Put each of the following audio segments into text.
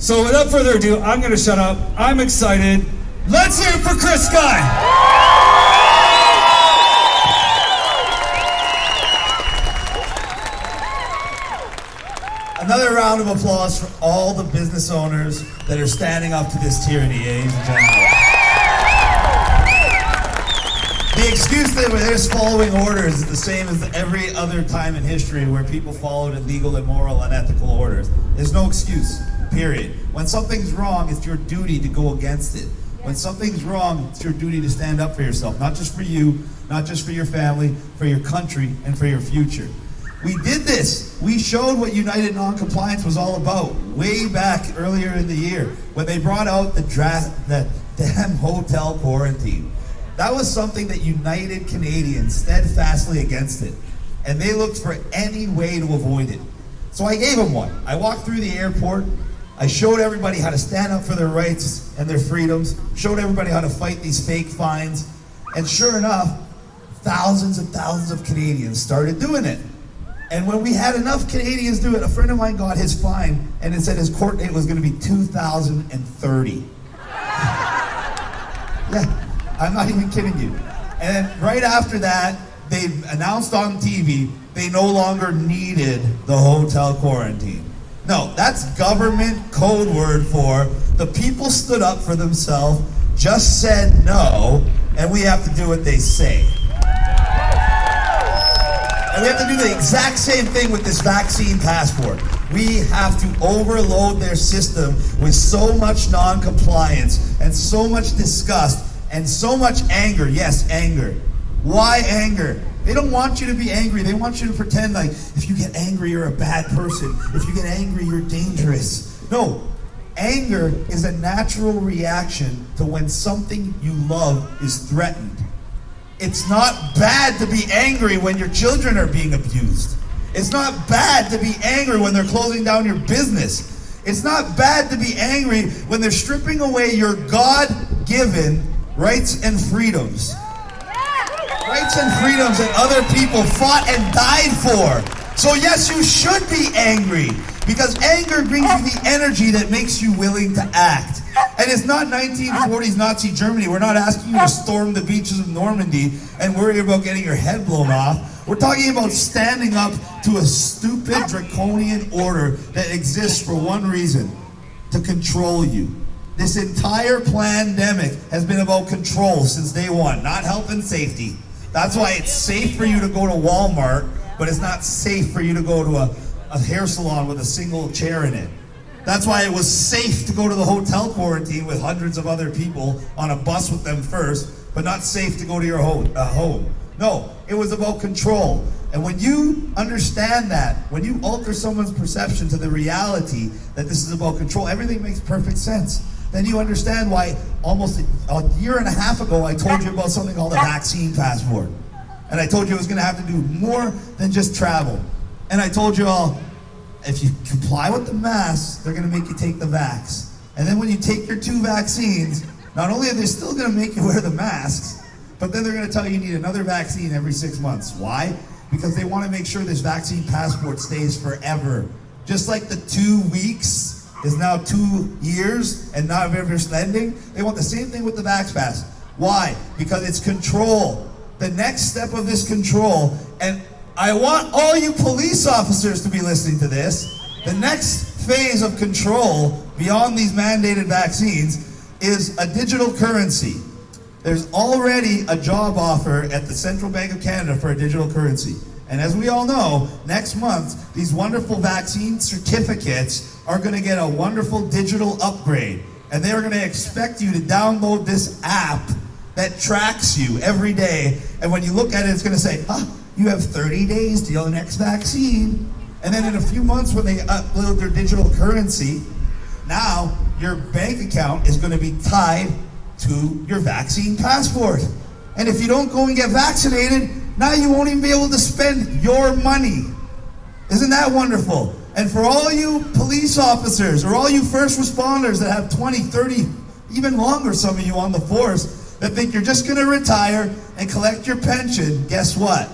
So without further ado, I'm going to shut up. I'm excited. Let's hear it for Chris Sky. Another round of applause for all the business owners that are standing up to this tyranny, ladies and gentlemen. The excuse that they're just following orders is the same as every other time in history where people followed illegal, immoral, unethical orders. There's no excuse, period. When something's wrong, it's your duty to go against it. When something's wrong, it's your duty to stand up for yourself, not just for you, not just for your family, for your country, and for your future. We did this. We showed what United Non-Compliance was all about way back earlier in the year when they brought out the damn hotel quarantine. That was something that united Canadians steadfastly against it, and they looked for any way to avoid it. So I gave them one. I walked through the airport. I showed everybody how to stand up for their rights and their freedoms, showed everybody how to fight these fake fines, and sure enough, thousands and thousands of Canadians started doing it. And when we had enough Canadians do it, a friend of mine got his fine, and it said his court date was going to be 2030. Yeah, I'm not even kidding you. And then right after that, they announced on TV they no longer needed the hotel quarantine. No, that's government code word for the people stood up for themselves, just said no, and we have to do what they say. And we have to do the exact same thing with this vaccine passport. We have to overload their system with so much non-compliance and so much disgust and so much anger. Yes, anger. Why anger? They don't want you to be angry. They want you to pretend like if you get angry, you're a bad person. If you get angry, you're dangerous. No, anger is a natural reaction to when something you love is threatened. It's not bad to be angry when your children are being abused. It's not bad to be angry when they're closing down your business. It's not bad to be angry when they're stripping away your God-given rights and freedoms. Rights and freedoms that other people fought and died for. So yes, you should be angry, because anger brings you the energy that makes you willing to act. And it's not 1940s Nazi Germany. We're not asking you to storm the beaches of Normandy and worry about getting your head blown off. We're talking about standing up to a stupid draconian order that exists for one reason: to control you. This entire pandemic has been about control since day one, not health and safety. That's why it's safe for you to go to Walmart, but it's not safe for you to go to a hair salon with a single chair in it. That's why it was safe to go to the hotel quarantine with hundreds of other people on a bus with them first, but not safe to go to your home. No, it was about control. And when you understand that, when you alter someone's perception to the reality that this is about control, everything makes perfect sense. Then you understand why almost a year and a half ago I told you about something called a vaccine passport. And I told you it was going to have to do more than just travel. And I told you all, if you comply with the masks, they're going to make you take the vax. And then when you take your 2 vaccines, not only are they still going to make you wear the masks, but then they're going to tell you need another vaccine every 6 months. Why? Because they want to make sure this vaccine passport stays forever. Just like the 2 weeks is now 2 years and not ever ending, they want the same thing with the Vax Pass. Why? Because it's control. The next step of this control, and I want all you police officers to be listening to this, the next phase of control beyond these mandated vaccines is a digital currency. There's already a job offer at the Central Bank of Canada for a digital currency. And as we all know, next month, these wonderful vaccine certificates are going to get a wonderful digital upgrade. And they are going to expect you to download this app that tracks you every day. And when you look at it, it's going to say, you have 30 days till the next vaccine. And then in a few months when they upload their digital currency, now your bank account is going to be tied to your vaccine passport. And if you don't go and get vaccinated, now you won't even be able to spend your money. Isn't that wonderful? And for all you police officers or all you first responders that have 20, 30, even longer, some of you on the force, that think you're just going to retire and collect your pension, guess what?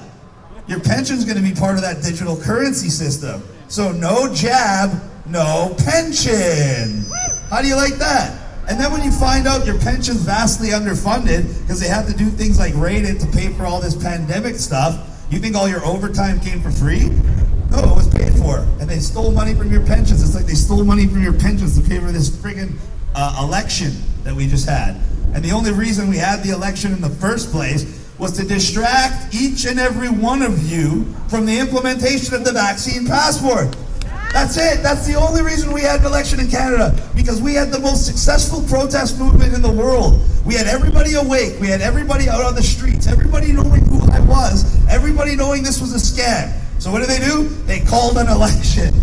Your pension's going to be part of that digital currency system. So no jab, no pension. How do you like that? And then when you find out your pension's vastly underfunded because they have to do things like raid it to pay for all this pandemic stuff, you think all your overtime came for free? No, it was paid for. And they stole money from your pensions. It's like they stole money from your pensions to pay for this friggin' election that we just had. And the only reason we had the election in the first place was to distract each and every one of you from the implementation of the vaccine passport. That's it. That's the only reason we had an election in Canada, because we had the most successful protest movement in the world. We had everybody awake. We had everybody out on the streets, everybody knowing who I was, everybody knowing this was a scam. So what do? They called an election.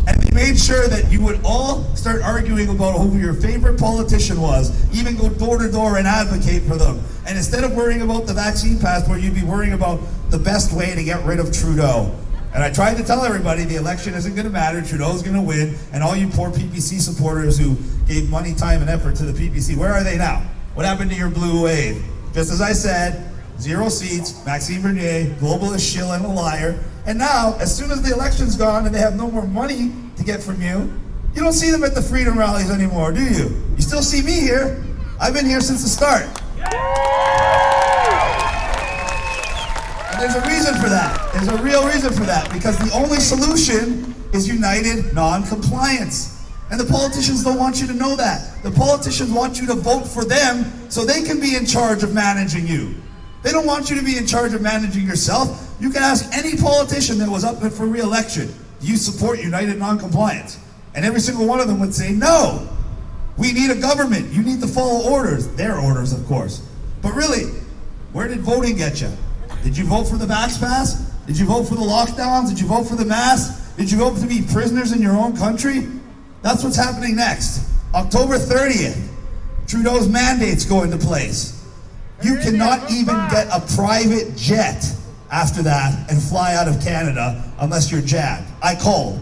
And they made sure that you would all start arguing about who your favorite politician was, even go door to door and advocate for them. And instead of worrying about the vaccine passport, you'd be worrying about the best way to get rid of Trudeau. And I tried to tell everybody the election isn't going to matter, Trudeau's going to win, and all you poor PPC supporters who gave money, time, and effort to the PPC, where are they now? What happened to your blue wave? Just as I said, 0 seats, Maxime Bernier, globalist shill and a liar. And now, as soon as the election's gone and they have no more money to get from you, you don't see them at the freedom rallies anymore, do you? You still see me here. I've been here since the start. And there's a reason for that. There's a real reason for that, because the only solution is united non-compliance. And the politicians don't want you to know that. The politicians want you to vote for them so they can be in charge of managing you. They don't want you to be in charge of managing yourself. You can ask any politician that was up for re-election, do you support united non-compliance? And every single one of them would say, no. We need a government. You need to follow orders. Their orders, of course. But really, where did voting get you? Did you vote for the Vax Pass? Did you vote for the lockdowns? Did you vote for the masks? Did you vote to be prisoners in your own country? That's what's happening next. October 30th, Trudeau's mandates go into place. You cannot even get a private jet after that and fly out of Canada unless you're jabbed. I called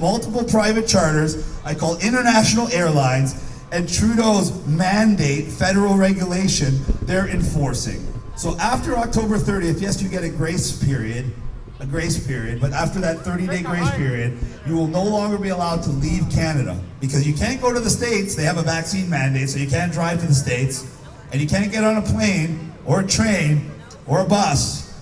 multiple private charters, I called international airlines, and Trudeau's mandate, federal regulation, they're enforcing. So after October 30th, yes, you get a grace period, but after that 30-day grace period, you will no longer be allowed to leave Canada, because you can't go to the States. They have a vaccine mandate, so you can't drive to the States, and you can't get on a plane or a train or a bus.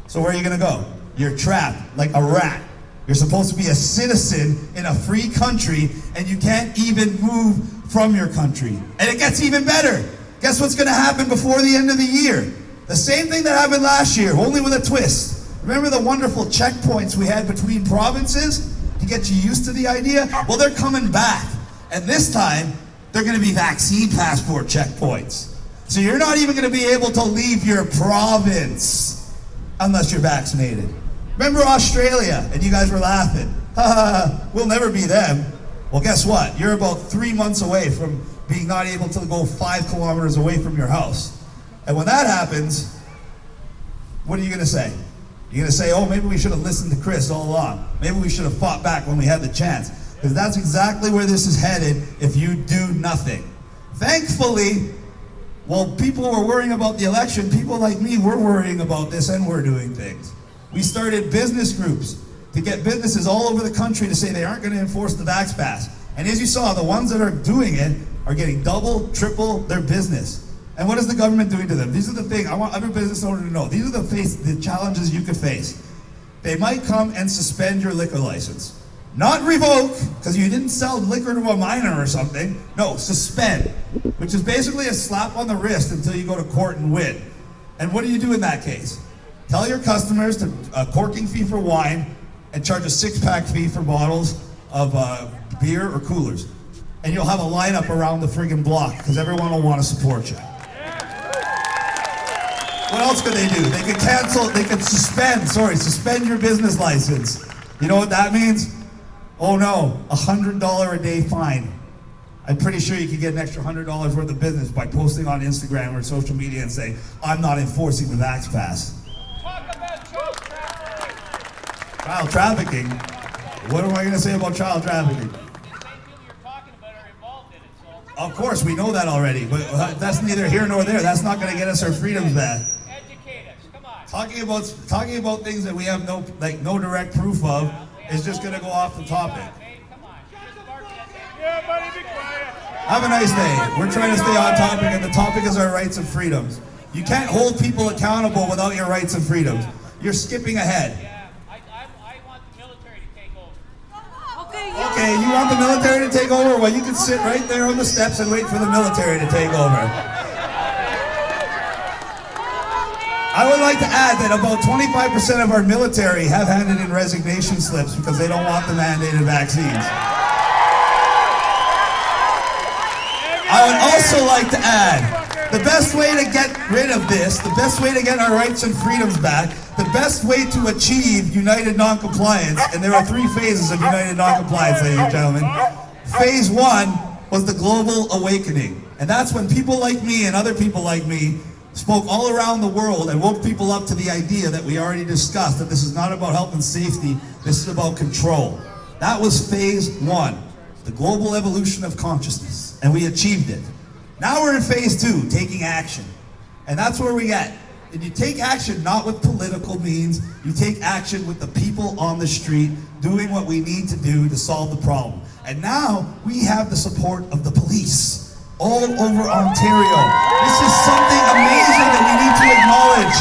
So where are you gonna go? You're trapped like a rat. You're supposed to be a citizen in a free country, and you can't even move from your country. And it gets even better. Guess what's gonna happen before the end of the year? The same thing that happened last year, only with a twist. Remember the wonderful checkpoints we had between provinces to get you used to the idea? Well, they're coming back. And this time, they're gonna be vaccine passport checkpoints. So you're not even gonna be able to leave your province unless you're vaccinated. Remember Australia, and you guys were laughing. We'll never be them. Well, guess what? You're about 3 months away from being not able to go 5 kilometers away from your house. And when that happens, what are you gonna say? You're gonna say, oh, maybe we should have listened to Chris all along. Maybe we should have fought back when we had the chance. Because that's exactly where this is headed if you do nothing. Thankfully, while people were worrying about the election, people like me were worrying about this, and we're doing things. We started business groups to get businesses all over the country to say they aren't gonna enforce the Vax Pass. And as you saw, the ones that are doing it are getting double, triple their business. And what is the government doing to them? These are the things I want every business owner to know. These are the challenges you could face. They might come and suspend your liquor license. Not revoke, because you didn't sell liquor to a minor or something. No, suspend, which is basically a slap on the wrist until you go to court and win. And what do you do in that case? Tell your customers to a corking fee for wine and charge a 6-pack fee for bottles of beer or coolers. And you'll have a lineup around the friggin' block because everyone will want to support you. What else could they do? They could cancel, they could suspend your business license. You know what that means? Oh no, $100 a day fine. I'm pretty sure you could get an extra $100 worth of business by posting on Instagram or social media and saying, I'm not enforcing the Vax Pass. Talk about child trafficking. Child trafficking? What am I going to say about child trafficking? The same people you're talking about are involved in it, so. Of course, we know that already, but that's neither here nor there. That's not going to get us our freedoms back. Educate us, come on. Talking about things that we have no direct proof of is just going to go off the topic. Come on. Yeah, buddy, be quiet. Have a nice day. We're trying to stay on topic, and the topic is our rights and freedoms. You can't hold people accountable without your rights and freedoms. You're skipping ahead. Yeah, I want the military to take over. Okay, you want the military to take over? Well, you can sit right there on the steps and wait for the military to take over. I would like to add that about 25% of our military have handed in resignation slips because they don't want the mandated vaccines. I would also like to add, the best way to get rid of this, the best way to get our rights and freedoms back, the best way to achieve united non-compliance, and there are 3 phases of united non-compliance, ladies and gentlemen. Phase 1 was the global awakening. And that's when people like me and other people like me spoke all around the world and woke people up to the idea that we already discussed, that this is not about health and safety, this is about control. That was phase 1, the global evolution of consciousness, and we achieved it. Now we're in phase 2, taking action. And that's where we get. And you take action not with political means, you take action with the people on the street doing what we need to do to solve the problem. And now we have the support of the police all over Ontario. This is something amazing that we need to acknowledge.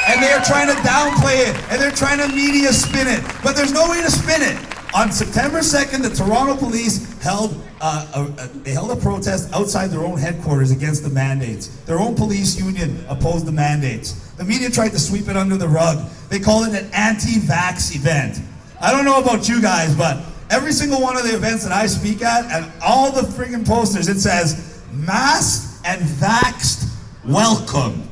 And they are trying to downplay it, and they're trying to media spin it, but there's no way to spin it. On September 2nd, the Toronto Police held a protest outside their own headquarters against the mandates. Their own police union opposed the mandates. The media tried to sweep it under the rug. They called it an anti-vax event. I don't know about you guys, but every single one of the events that I speak at, and all the friggin' posters, it says, masked and vaxxed, welcome.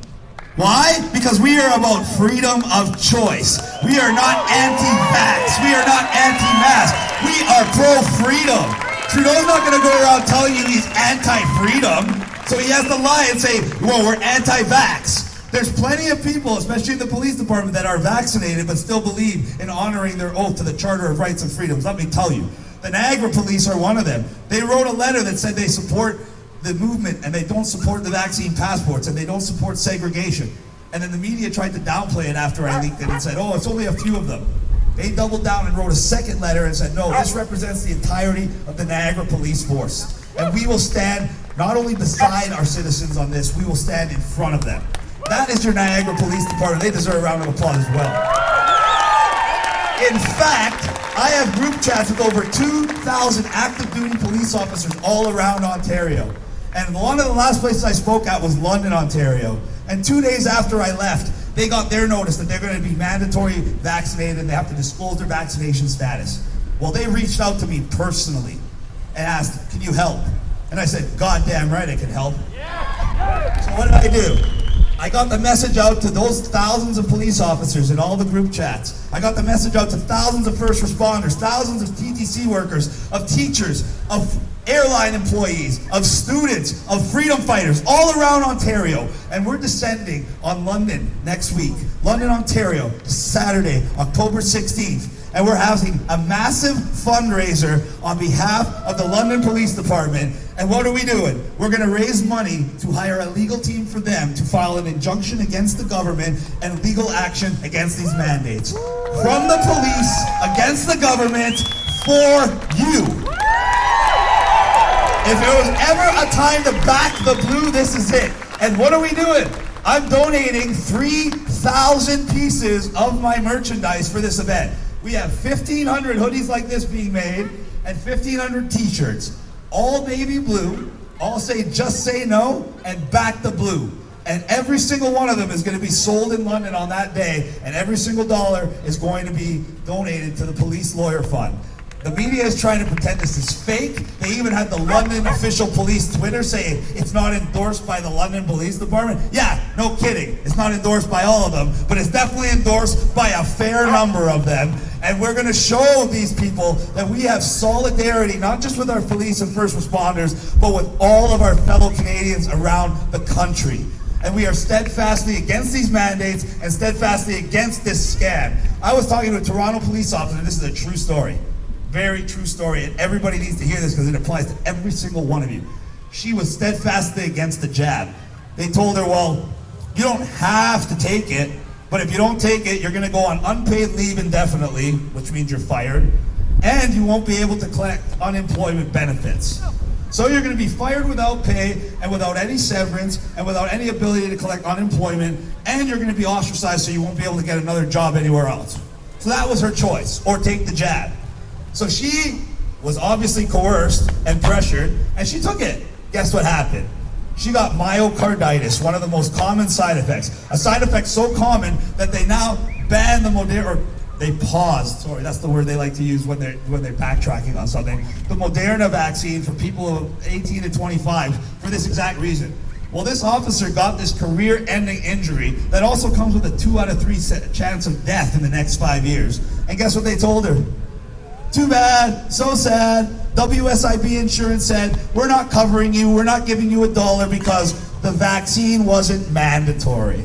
Why? Because we are about freedom of choice. We are not anti-vax. We are not anti-mask. We are pro-freedom. Trudeau's not going to go around telling you he's anti-freedom, so he has to lie and say, well, we're anti-vax. There's plenty of people, especially in the police department, that are vaccinated but still believe in honoring their oath to the Charter of Rights and Freedoms. Let me tell you, the Niagara Police are one of them. They wrote a letter that said they support the movement and they don't support the vaccine passports and they don't support segregation. And then the media tried to downplay it after I leaked it and said, oh, it's only a few of them. They doubled down and wrote a second letter and said, no, this represents the entirety of the Niagara Police Force. And we will stand not only beside our citizens on this, we will stand in front of them. That is your Niagara Police Department. They deserve a round of applause as well. In fact, I have group chats with over 2,000 active duty police officers all around Ontario. And one of the last places I spoke at was London, Ontario. And 2 days after I left, they got their notice that they're going to be mandatory vaccinated and they have to disclose their vaccination status. Well, they reached out to me personally and asked, can you help? And I said, goddamn right I can help. So what did I do? I got the message out to those thousands of police officers in all the group chats. I got the message out to thousands of first responders, thousands of TTC workers, of teachers, of airline employees, of students, of freedom fighters all around Ontario. And we're descending on London next week. London, Ontario, Saturday, October 16th. And we're having a massive fundraiser on behalf of the London Police Department. And what are we doing? We're going to raise money to hire a legal team for them to file an injunction against the government and legal action against these mandates. From the police, against the government, for you. If there was ever a time to back the blue, this is it. And what are we doing? I'm donating 3,000 pieces of my merchandise for this event. We have 1,500 hoodies like this being made and 1,500 t-shirts. All navy blue, all say just say no and back the blue. And every single one of them is going to be sold in London on that day, and every single dollar is going to be donated to the Police Lawyer Fund. The media is trying to pretend this is fake. They even had the London official police Twitter saying it's not endorsed by the London Police Department. Yeah, no kidding. It's not endorsed by all of them, but it's definitely endorsed by a fair number of them. And we're going to show these people that we have solidarity, not just with our police and first responders, but with all of our fellow Canadians around the country. And we are steadfastly against these mandates and steadfastly against this scam. I was talking to a Toronto police officer, and this is a true story. Very true story, and everybody needs to hear this because it applies to every single one of you. She was steadfastly against the jab. They told her, well, you don't have to take it, but if you don't take it, you're going to go on unpaid leave indefinitely, which means you're fired, and you won't be able to collect unemployment benefits. So you're going to be fired without pay and without any severance and without any ability to collect unemployment, and you're going to be ostracized so you won't be able to get another job anywhere else. So that was her choice, or take the jab. So she was obviously coerced and pressured, and she took it. Guess what happened? She got myocarditis, one of the most common side effects. A side effect so common that they now ban the Moderna, or they paused, sorry, that's the word they like to use when they're backtracking on something. The Moderna vaccine for people of 18 to 25 for this exact reason. Well, this officer got this career-ending injury that also comes with a 2 out of 3 chance of death in the next 5 years. And guess what they told her? Too bad, so sad. WSIB insurance said, we're not covering you, we're not giving you $1 because the vaccine wasn't mandatory.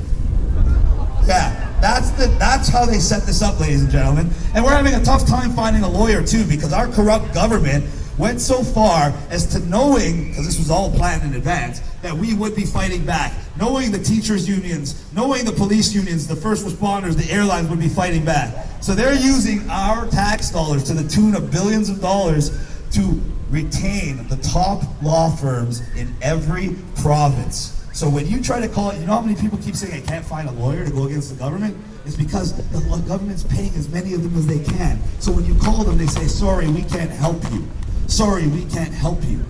Yeah, that's how they set this up, ladies and gentlemen. And we're having a tough time finding a lawyer too, because our corrupt government went so far as to knowing, because this was all planned in advance, that we would be fighting back. Knowing the teachers' unions, knowing the police unions, the first responders, the airlines would be fighting back. So they're using our tax dollars to the tune of billions of dollars to retain the top law firms in every province. So when you try to call it, you know how many people keep saying, I can't find a lawyer to go against the government? It's because the government's paying as many of them as they can. So when you call them, they say, sorry, we can't help you. Sorry, we can't help you.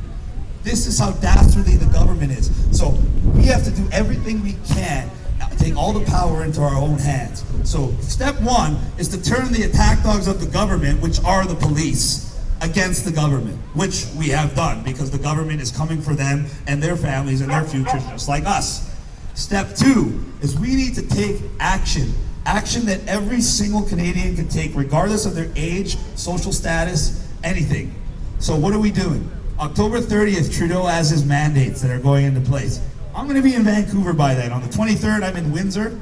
This is how dastardly the government is. So we have to do everything we can, take all the power into our own hands. So step one is to turn the attack dogs of the government, which are the police, against the government, which we have done because the government is coming for them and their families and their futures just like us. Step two is we need to take action. Action that every single Canadian can take regardless of their age, social status, anything. So what are we doing? October 30th, Trudeau has his mandates that are going into place. I'm going to be in Vancouver by then. On the 23rd, I'm in Windsor.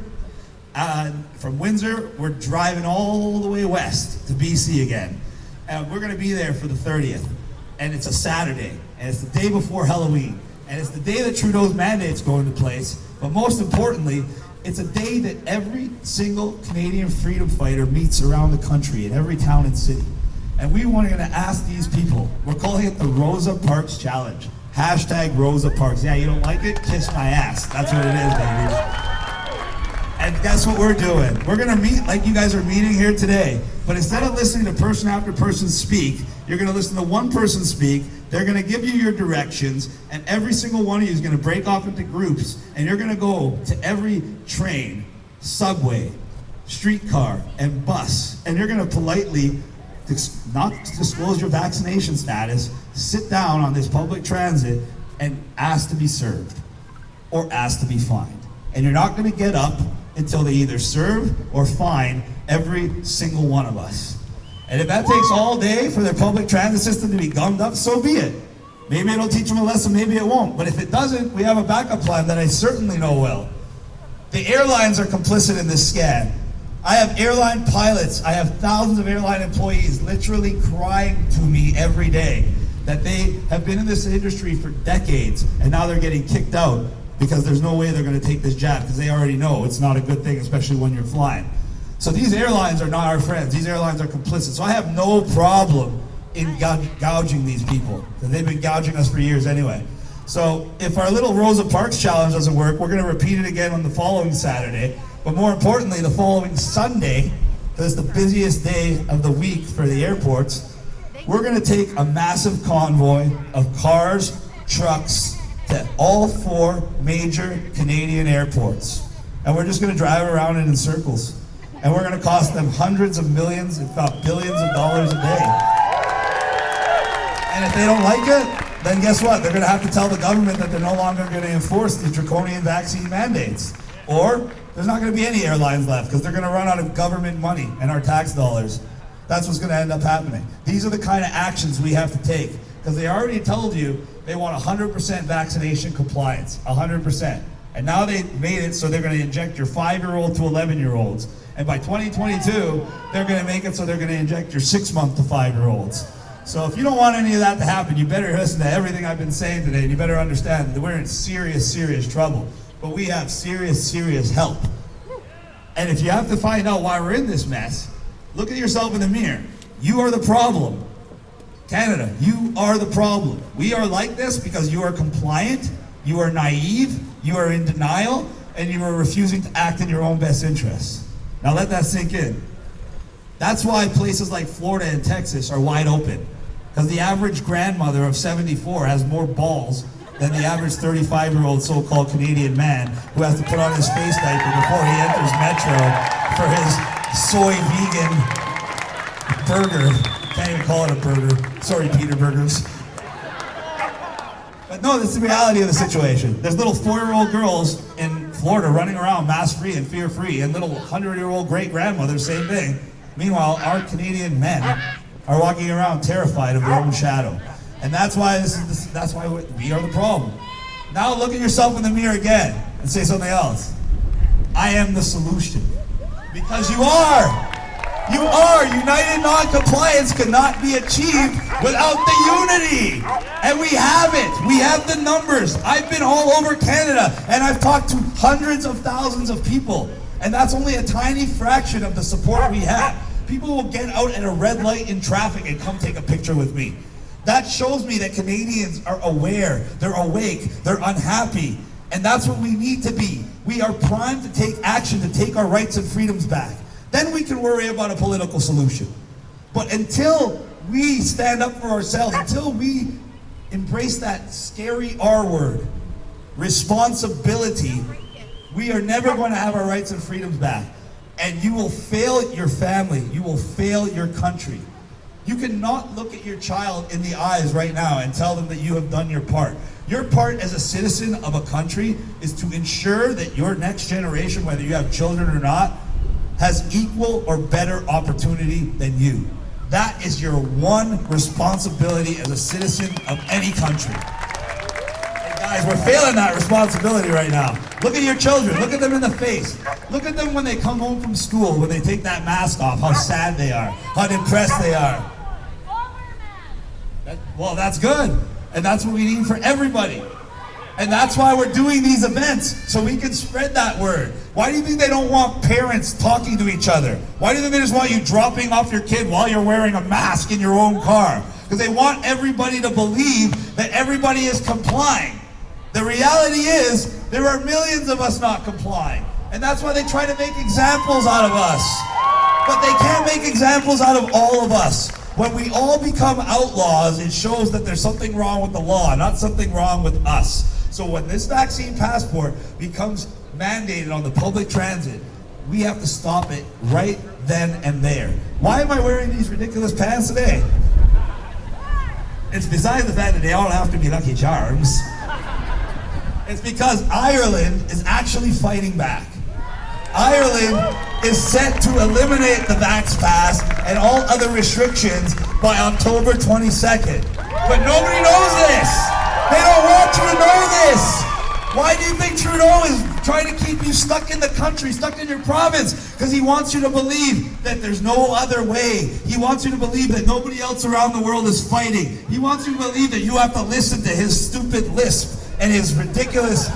From Windsor, we're driving all the way west to BC again. And we're going to be there for the 30th. And it's a Saturday. And it's the day before Halloween. And it's the day that Trudeau's mandates go into place. But most importantly, it's a day that every single Canadian freedom fighter meets around the country in every town and city. And we want to ask these people, we're calling it the Rosa Parks Challenge. Hashtag Rosa Parks. Yeah, you don't like it? Kiss my ass. That's what it is, baby. And guess what we're doing? We're going to meet like you guys are meeting here today. But instead of listening to person after person speak, you're going to listen to one person speak. They're going to give you your directions. And every single one of you is going to break off into groups. And you're going to go to every train, subway, streetcar, and bus. And you're going to politely not disclose your vaccination status, sit down on this public transit and ask to be served or ask to be fined. And you're not going to get up until they either serve or fine every single one of us. And if that takes all day for their public transit system to be gummed up, so be it. Maybe it'll teach them a lesson, maybe it won't. But if it doesn't, we have a backup plan that I certainly know well. The airlines are complicit in this scam. I have airline pilots, I have thousands of airline employees literally crying to me every day that they have been in this industry for decades and now they're getting kicked out because there's no way they're going to take this jab because they already know it's not a good thing, especially when you're flying. So these airlines are not our friends. These airlines are complicit. So I have no problem in gouging these people because they've been gouging us for years anyway. So if our little Rosa Parks challenge doesn't work, we're going to repeat it again on the following Saturday. But more importantly, the following Sunday, because it's the busiest day of the week for the airports, we're going to take a massive convoy of cars, trucks, to all 4 major Canadian airports. And we're just going to drive around it in circles. And we're going to cost them hundreds of millions, if not billions of dollars a day. And if they don't like it, then guess what? They're going to have to tell the government that they're no longer going to enforce the draconian vaccine mandates. Or there's not going to be any airlines left because they're going to run out of government money and our tax dollars. That's what's going to end up happening. These are the kind of actions we have to take because they already told you they want 100% vaccination compliance, 100%. And now they made it so they're going to inject your 5-year-old to 11-year-olds. And by 2022, they're going to make it so they're going to inject your 6-month to 5-year-olds. So if you don't want any of that to happen, you better listen to everything I've been saying today, and you better understand that we're in serious, serious trouble. But we have serious, serious help. And if you have to find out why we're in this mess, look at yourself in the mirror. You are the problem. Canada, you are the problem. We are like this because you are compliant, you are naive, you are in denial, and you are refusing to act in your own best interests. Now let that sink in. That's why places like Florida and Texas are wide open. Because the average grandmother of 74 has more balls than the average 35-year-old so-called Canadian man who has to put on his face diaper before he enters Metro for his soy vegan burger. Can't even call it a burger. Sorry, Peter Burgers. But no, that's the reality of the situation. There's little 4-year-old girls in Florida running around mask-free and fear-free, and little 100-year-old great-grandmothers, same thing. Meanwhile, our Canadian men are walking around terrified of their own shadow. And that's why that's why we are the problem. Now look at yourself in the mirror again and say something else. I am the solution. Because you are. You are. United non-compliance cannot be achieved without the unity. And we have it. We have the numbers. I've been all over Canada and I've talked to hundreds of thousands of people. And that's only a tiny fraction of the support we have. People will get out at a red light in traffic and come take a picture with me. That shows me that Canadians are aware, they're awake, they're unhappy, and that's what we need to be. We are primed to take action, to take our rights and freedoms back. Then we can worry about a political solution. But until we stand up for ourselves, until we embrace that scary R word, responsibility, we are never going to have our rights and freedoms back. And you will fail your family, you will fail your country. You cannot look at your child in the eyes right now and tell them that you have done your part. Your part as a citizen of a country is to ensure that your next generation, whether you have children or not, has equal or better opportunity than you. That is your one responsibility as a citizen of any country. And guys, we're failing that responsibility right now. Look at your children, look at them in the face. Look at them when they come home from school, when they take that mask off, how sad they are, how depressed they are. Well, that's good. And that's what we need for everybody. And that's why we're doing these events, so we can spread that word. Why do you think they don't want parents talking to each other? Why do you think they just want you dropping off your kid while you're wearing a mask in your own car? Because they want everybody to believe that everybody is complying. The reality is, there are millions of us not complying. And that's why they try to make examples out of us. But they can't make examples out of all of us. When we all become outlaws, it shows that there's something wrong with the law, not something wrong with us. So when this vaccine passport becomes mandated on the public transit, we have to stop it right then and there. Why am I wearing these ridiculous pants today? It's besides the fact that they all have to be Lucky Charms. It's because Ireland is actually fighting back. Ireland is set to eliminate the Vax Pass and all other restrictions by October 22nd. But nobody knows this. They don't want you to know this. Why do you think Trudeau is trying to keep you stuck in the country, stuck in your province? Because he wants you to believe that there's no other way. He wants you to believe that nobody else around the world is fighting. He wants you to believe that you have to listen to his stupid lisp and his ridiculous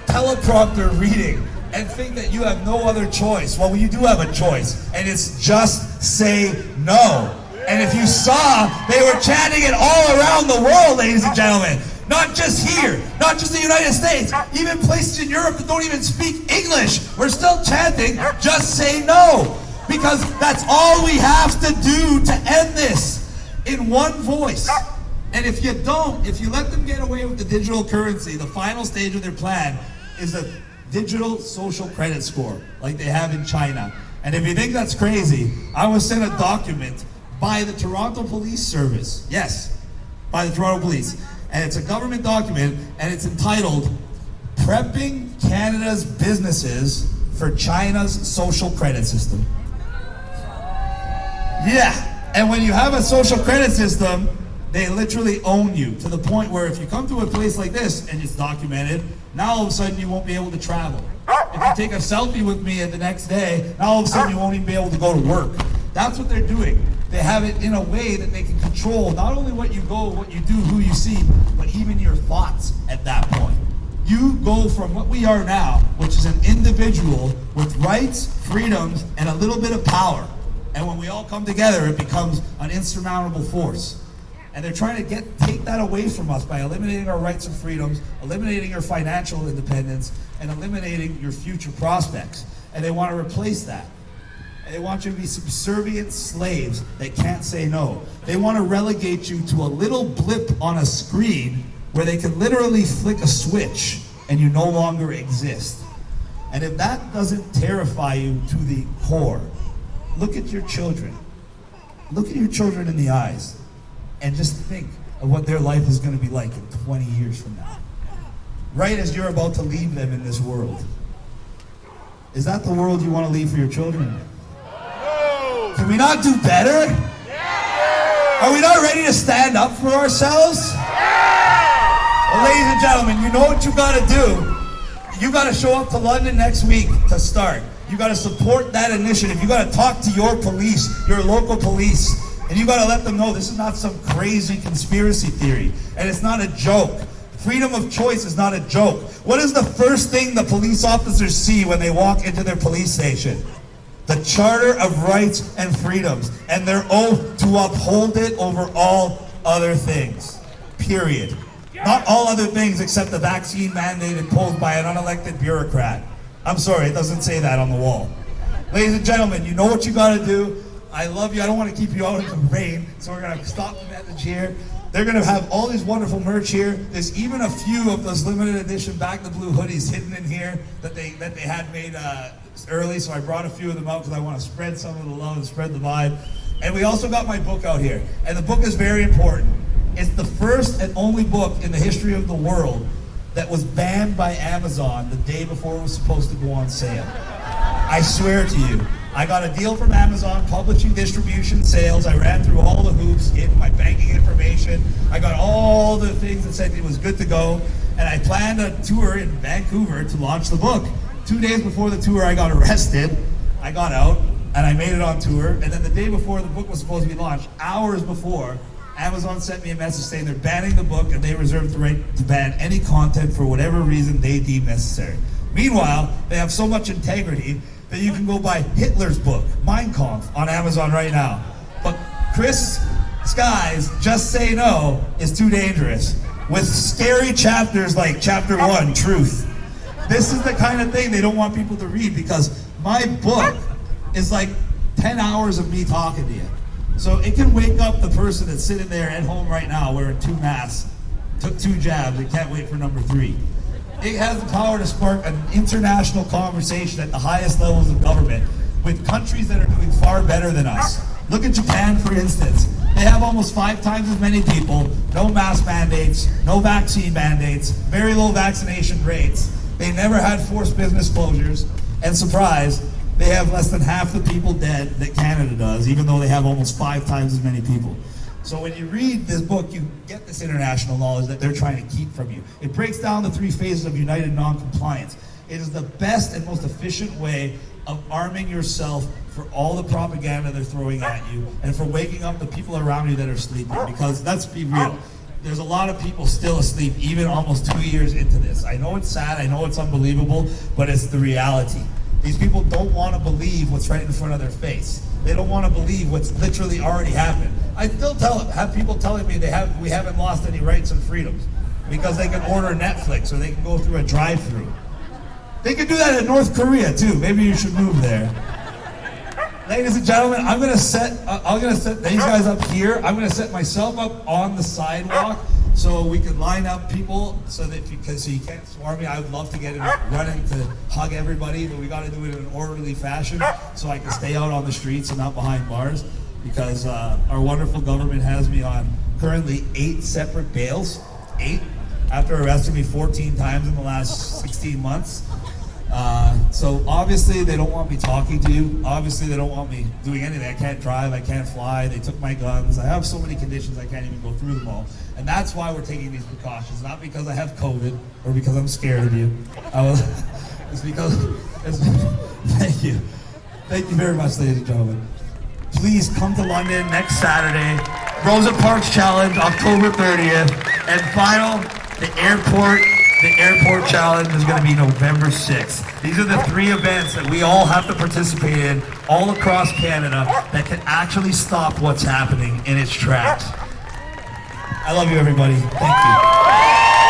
teleprompter reading and think that you have no other choice. Well, you do have a choice, and it's just say no. And if you saw, they were chanting it all around the world, ladies and gentlemen. Not just here, not just the United States, even places in Europe that don't even speak English. We're still chanting, just say no. Because that's all we have to do to end this, in one voice. And if you don't, if you let them get away with the digital currency, the final stage of their plan is a digital social credit score, like they have in China. And if you think that's crazy, I was sent a document by the Toronto Police Service. Yes, by the Toronto Police. And it's a government document, and it's entitled, Prepping Canada's Businesses for China's Social Credit System. Yeah, and when you have a social credit system, they literally own you, to the point where if you come to a place like this and it's documented, now all of a sudden you won't be able to travel. If you take a selfie with me the next day, now all of a sudden you won't even be able to go to work. That's what they're doing. They have it in a way that they can control not only what you go, what you do, who you see, but even your thoughts at that point. You go from what we are now, which is an individual with rights, freedoms, and a little bit of power. And when we all come together, it becomes an insurmountable force. And they're trying to take that away from us by eliminating our rights and freedoms, eliminating your financial independence, and eliminating your future prospects. And they want to replace that. And they want you to be subservient slaves that can't say no. They want to relegate you to a little blip on a screen where they can literally flick a switch and you no longer exist. And if that doesn't terrify you to the core, look at your children. Look at your children in the eyes and just think of what their life is going to be like in 20 years from now. Right as you're about to leave them in this world. Is that the world you want to leave for your children? No. Can we not do better? Yeah. Are we not ready to stand up for ourselves? Yeah. Well, ladies and gentlemen, you know what you got to do. You got to show up to London next week to start. You got to support that initiative. You got to talk to your police, your local police, and you got to let them know this is not some crazy conspiracy theory, and it's not a joke. Freedom of choice is not a joke. What is the first thing the police officers see when they walk into their police station? The Charter of Rights and Freedoms, and their oath to uphold it over all other things. Period. Not all other things except the vaccine mandate imposed by an unelected bureaucrat. I'm sorry, it doesn't say that on the wall. Ladies and gentlemen, you know what you gotta do. I love you. I don't want to keep you out in the rain, so we're gonna stop the message here. They're gonna have all these wonderful merch here. There's even a few of those limited edition Back the Blue hoodies hidden in here that they had made early, so I brought a few of them out because I want to spread some of the love and spread the vibe. And we also got my book out here, and the book is very important. It's the first and only book in the history of the world that was banned by Amazon the day before it was supposed to go on sale. I swear to you. I got a deal from Amazon, publishing, distribution, sales. I ran through all the hoops, gave my banking information. I got all the things that said it was good to go. And I planned a tour in Vancouver to launch the book. 2 days before the tour, I got arrested. I got out and I made it on tour. And then the day before the book was supposed to be launched, hours before, Amazon sent me a message saying they're banning the book and they reserve the right to ban any content for whatever reason they deem necessary. Meanwhile, they have so much integrity that you can go buy Hitler's book, Mein Kampf, on Amazon right now. But Chris Sky's Just Say No is too dangerous, with scary chapters like chapter 1, Truth. This is the kind of thing they don't want people to read because my book is like 10 hours of me talking to you. So it can wake up the person that's sitting there at home right now wearing 2 masks, took 2 jabs, and can't wait for number 3. It has the power to spark an international conversation at the highest levels of government with countries that are doing far better than us. Look at Japan, for instance. They have almost 5 times as many people, no mask mandates, no vaccine mandates, very low vaccination rates. They never had forced business closures, and surprise, they have less than half the people dead that Canada does, even though they have almost 5 times as many people. So when you read this book, you get this international knowledge that they're trying to keep from you. It breaks down the 3 phases of united non-compliance. It is the best and most efficient way of arming yourself for all the propaganda they're throwing at you and for waking up the people around you that are sleeping. Because let's be real, there's a lot of people still asleep even almost 2 years into this. I know it's sad, I know it's unbelievable, but it's the reality. These people don't want to believe what's right in front of their face. They don't want to believe what's literally already happened. I still have people telling me we haven't lost any rights and freedoms because they can order Netflix or they can go through a drive-through. They can do that in North Korea too. Maybe you should move there. Ladies and gentlemen, I'm gonna set these guys up here. I'm gonna set myself up on the sidewalk so we can line up people so you can't swarm me. I would love to get in running to hug everybody, but we got to do it in an orderly fashion so I can stay out on the streets and not behind bars because our wonderful government has me on currently 8 separate bails. 8 after arresting me 14 times in the last 16 months. So obviously they don't want me talking to you. Obviously they don't want me doing anything. I can't drive, I can't fly, they took my guns. I have so many conditions I can't even go through them all. And that's why we're taking these precautions, not because I have COVID or because I'm scared of you. It's because, thank you. Thank you very much, ladies and gentlemen. Please come to London next Saturday. Rosa Parks Challenge, October 30th. And final, the airport challenge is going to be November 6th. These are the 3 events that we all have to participate in all across Canada that can actually stop what's happening in its tracks. I love you, everybody. Thank you.